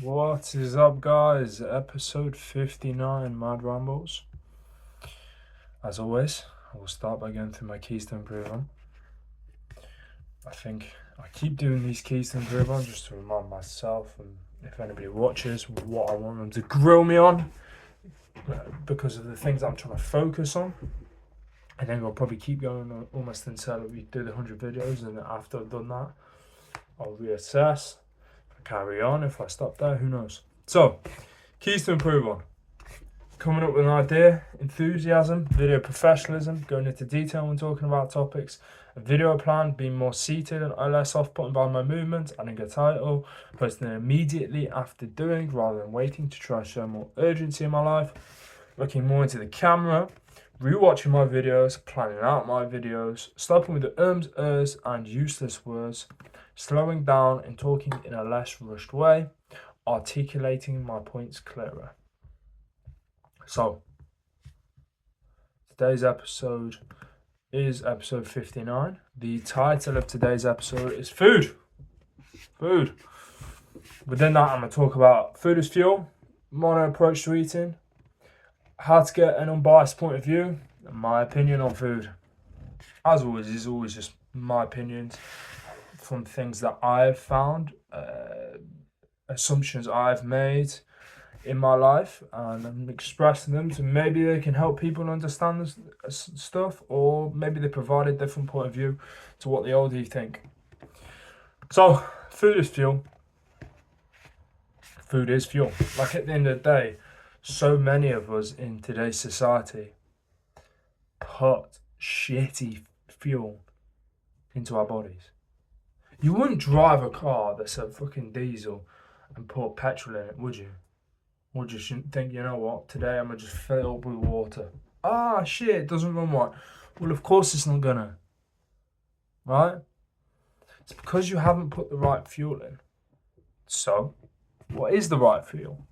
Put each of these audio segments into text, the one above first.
What is up, guys? Episode 59, Mad Rambles. As always, I will start by going through my keys to improve on. I think I keep doing these keys to improve on just to remind myself and if anybody watches what I want them to grill me on because of the things I'm trying to focus on. I think I'll probably keep going almost until we do the 100 videos, and after I've done that, I'll reassess. Carry on. If I stop there, who knows? So, keys to improve on. Coming up with an idea, enthusiasm, video professionalism, going into detail when talking about topics, a video plan, being more seated and less off-putting by my movements, adding a title, posting it immediately after doing rather than waiting to try to show more urgency in my life, looking more into the camera, rewatching my videos, planning out my videos, stopping with the ers, and useless words, slowing down and talking in a less rushed way, articulating my points clearer. So, today's episode is episode 59. The title of today's episode is Food. Food. Within that, I'm going to talk about food as fuel, my approach to eating, how to get an unbiased point of view, and my opinion on food. As always, is always just my opinions from things that I've found, assumptions I've made in my life, and I'm expressing them so maybe they can help people understand this stuff, or maybe they provide a different point of view to what the older think. So, food is fuel. Food is fuel. Like at the end of the day, so many of us in today's society put shitty fuel into our bodies. You wouldn't drive a car that's a fucking diesel and put petrol in it, would you? Or just think, you know what, today I'm going to just fill it up with water. Ah, shit, it doesn't run right. Well, of course it's not gonna. Right? It's because you haven't put the right fuel in. So, what is the right fuel?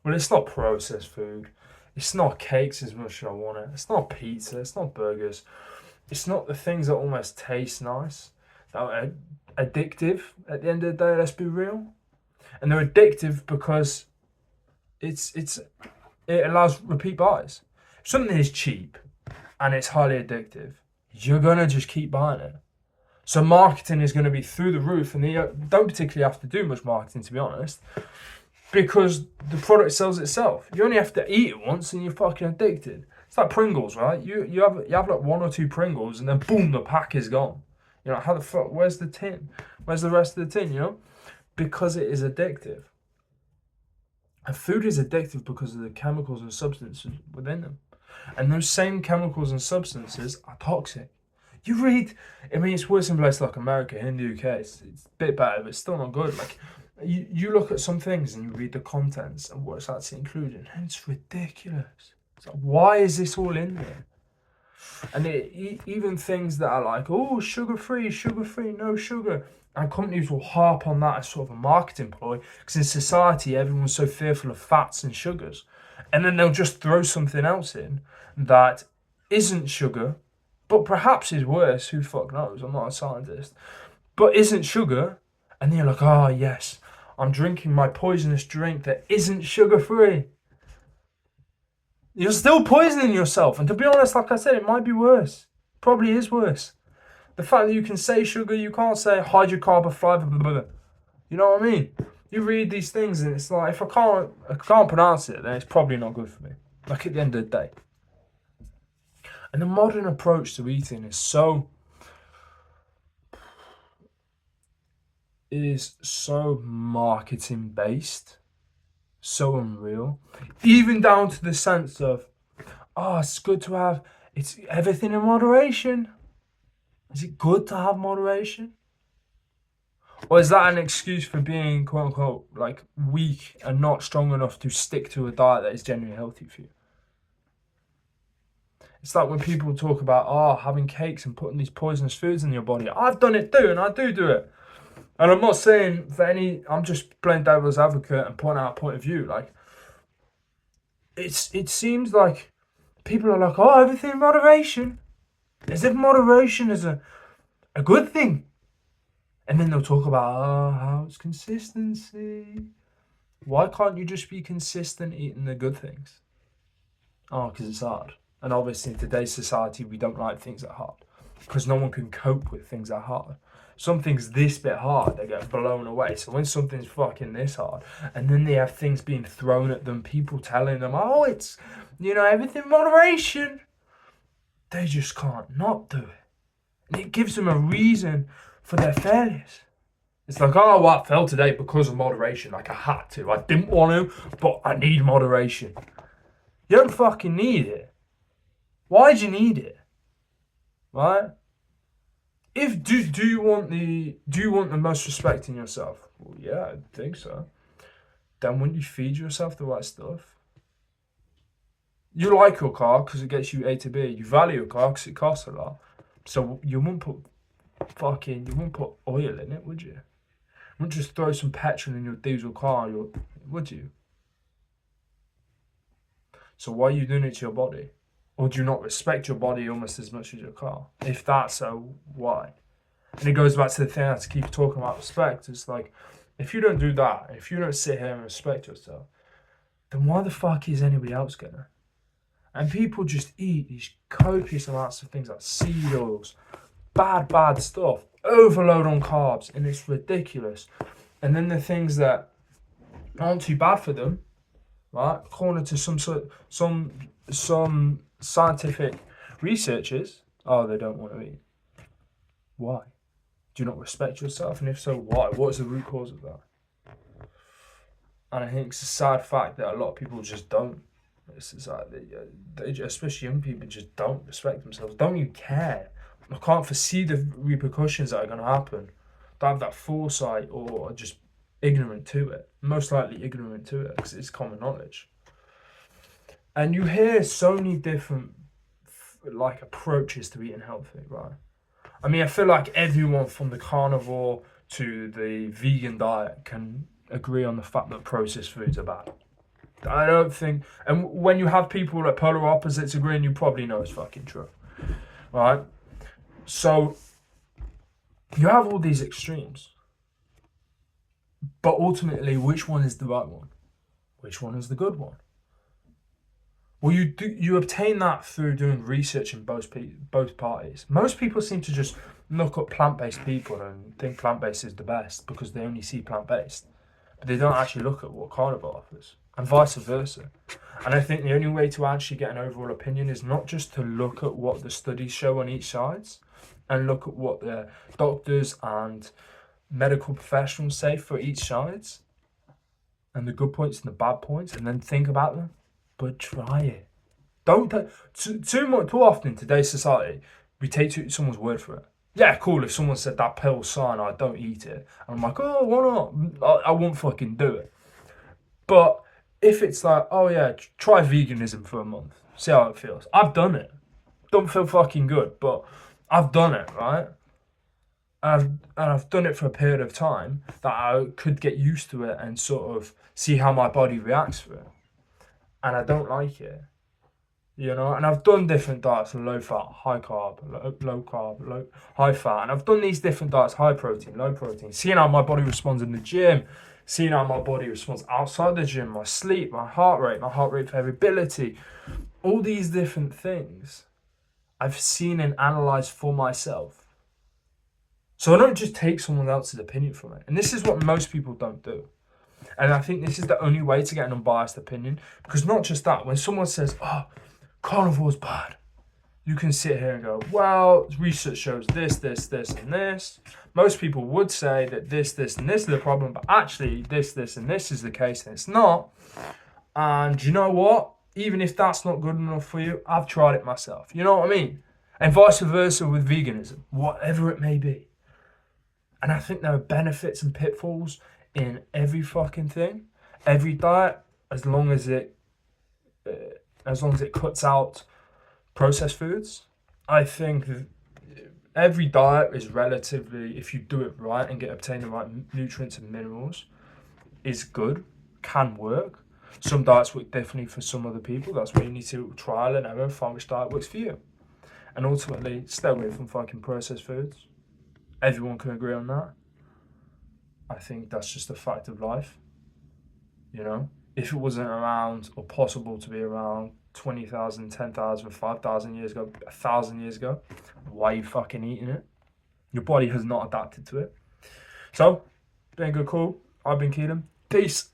Well, it's not processed food. It's not cakes as much as I want it. It's not pizza. It's not burgers. It's not the things that almost taste nice. That are addictive at the end of the day, let's be real. And they're addictive because it allows repeat buys. If something is cheap and it's highly addictive, you're going to just keep buying it. So marketing is going to be through the roof, and you don't particularly have to do much marketing, to be honest, because the product sells itself. You only have to eat it once and you're fucking addicted. It's like Pringles, right? You have like one or two Pringles and then boom, the pack is gone. You know, how the fuck, where's the tin? Where's the rest of the tin, you know? Because it is addictive. And food is addictive because of the chemicals and substances within them. And those same chemicals and substances are toxic. You read, I mean, it's worse in places like America. In the UK, it's a bit better, but it's still not good. Like, you look at some things and you read the contents and what's actually included, and it's ridiculous. It's like, why is this all in there? And even things that are like, oh, sugar-free, no sugar. And companies will harp on that as sort of a marketing ploy, because in society, everyone's so fearful of fats and sugars. And then they'll just throw something else in that isn't sugar, but perhaps is worse. Who fuck knows? I'm not a scientist. But isn't sugar. And then you're like, oh, yes, I'm drinking my poisonous drink that isn't sugar-free. You're still poisoning yourself. And to be honest, like I said, it might be worse. Probably is worse. The fact that you can say sugar, you can't say hydrocarbon, blah, blah, blah. You know what I mean? You read these things and it's like, if I can't pronounce it, then it's probably not good for me. Like at the end of the day. And the modern approach to eating is so marketing based, so unreal, even down to the sense of, oh, it's good to have, it's everything in moderation. Is it good to have moderation? Or is that an excuse for being, quote unquote, like weak and not strong enough to stick to a diet that is genuinely healthy for you? It's like when people talk about, having cakes and putting these poisonous foods in your body. I've done it too, and I do it. And I'm not saying I'm just playing devil's advocate and pointing out a point of view. Like, it seems like people are like, oh, everything in moderation. As if moderation is a good thing. And then they'll talk about, how it's consistency. Why can't you just be consistent eating the good things? Oh, because it's hard. And obviously in today's society, we don't like things that are hard. Because no one can cope with things that are hard. Something's this bit hard, they get blown away. So when something's fucking this hard, and then they have things being thrown at them, people telling them, oh, it's, everything in moderation, they just can't not do it. And it gives them a reason for their failures. It's like, oh, well, I failed today because of moderation. Like, I had to. I didn't want to, but I need moderation. You don't fucking need it. Why do you need it? Right? Do you want the most respect in yourself? Well, yeah, I think so. Then wouldn't you feed yourself the right stuff? You like your car because it gets you A to B. You value your car because it costs a lot. So you wouldn't put oil in it, would you? You wouldn't just throw some petrol in your diesel car, would you? So why are you doing it to your body? Or do you not respect your body almost as much as your car? If that's so, why? And it goes back to the thing I have to keep talking about respect. It's like, if you don't do that, if you don't sit here and respect yourself, then why the fuck is anybody else gonna? And people just eat these copious amounts of things like seed oils, bad stuff, overload on carbs, and it's ridiculous. And then the things that aren't too bad for them, right? According to some scientific researchers, they don't want to eat. Why? Do you not respect yourself? And if so, why? What's the root cause of that? And I think it's a sad fact that a lot of people just don't. It's like they especially young people, just don't respect themselves. Don't even care. I can't foresee the repercussions that are going to happen. Don't have that foresight, or are just ignorant to it. Most likely ignorant to it because it's common knowledge. And you hear so many different approaches to eating healthy, right? I mean, I feel like everyone from the carnivore to the vegan diet can agree on the fact that processed foods are bad. I don't think, and when you have people at polar opposites agreeing, you probably know it's fucking true, right? So you have all these extremes, but ultimately, which one is the right one? Which one is the good one? Well, you obtain that through doing research in both parties. Most people seem to just look at plant-based people and think plant-based is the best because they only see plant-based, but they don't actually look at what carnivore offers, and vice versa. And I think the only way to actually get an overall opinion is not just to look at what the studies show on each side, and look at what the doctors and medical professionals say for each side, and the good points and the bad points, and then think about them. But try it. Don't too often in today's society, we take someone's word for it. Yeah, cool. If someone said that pill's cyanide, don't eat it. And I'm like, oh, why not? I won't fucking do it. But if it's like, oh yeah, try veganism for a month, see how it feels. I've done it. Don't feel fucking good, but I've done it, right? And I've done it for a period of time that I could get used to it and sort of see how my body reacts to it. And I don't like it, and I've done different diets, low fat, high carb, low carb, high fat, and I've done these different diets, high protein, low protein, seeing how my body responds in the gym, seeing how my body responds outside the gym, my sleep, my heart rate variability, all these different things I've seen and analysed for myself. So I don't just take someone else's opinion from it. And this is what most people don't do. And I think this is the only way to get an unbiased opinion. Because not just that, when someone says, oh, carnivore's bad, you can sit here and go, well, research shows this, and this. Most people would say that this, and this is the problem, but actually this, and this is the case, and it's not. And you know what? Even if that's not good enough for you, I've tried it myself. You know what I mean? And vice versa with veganism, whatever it may be. And I think there are benefits and pitfalls in every fucking thing, every diet, as long as it cuts out processed foods. I think every diet is relatively, if you do it right and obtain the right nutrients and minerals, is good, can work. Some diets work differently for some other people. That's why you need to trial and error and find which diet works for you. And ultimately, stay away from fucking processed foods. Everyone can agree on that. I think that's just a fact of life. you know? If it wasn't around or possible to be around 20,000, 10,000, 5,000 years ago, 1,000 years ago, why are you fucking eating it? Your body has not adapted to it. So, been good call. I've been Keelan. Peace.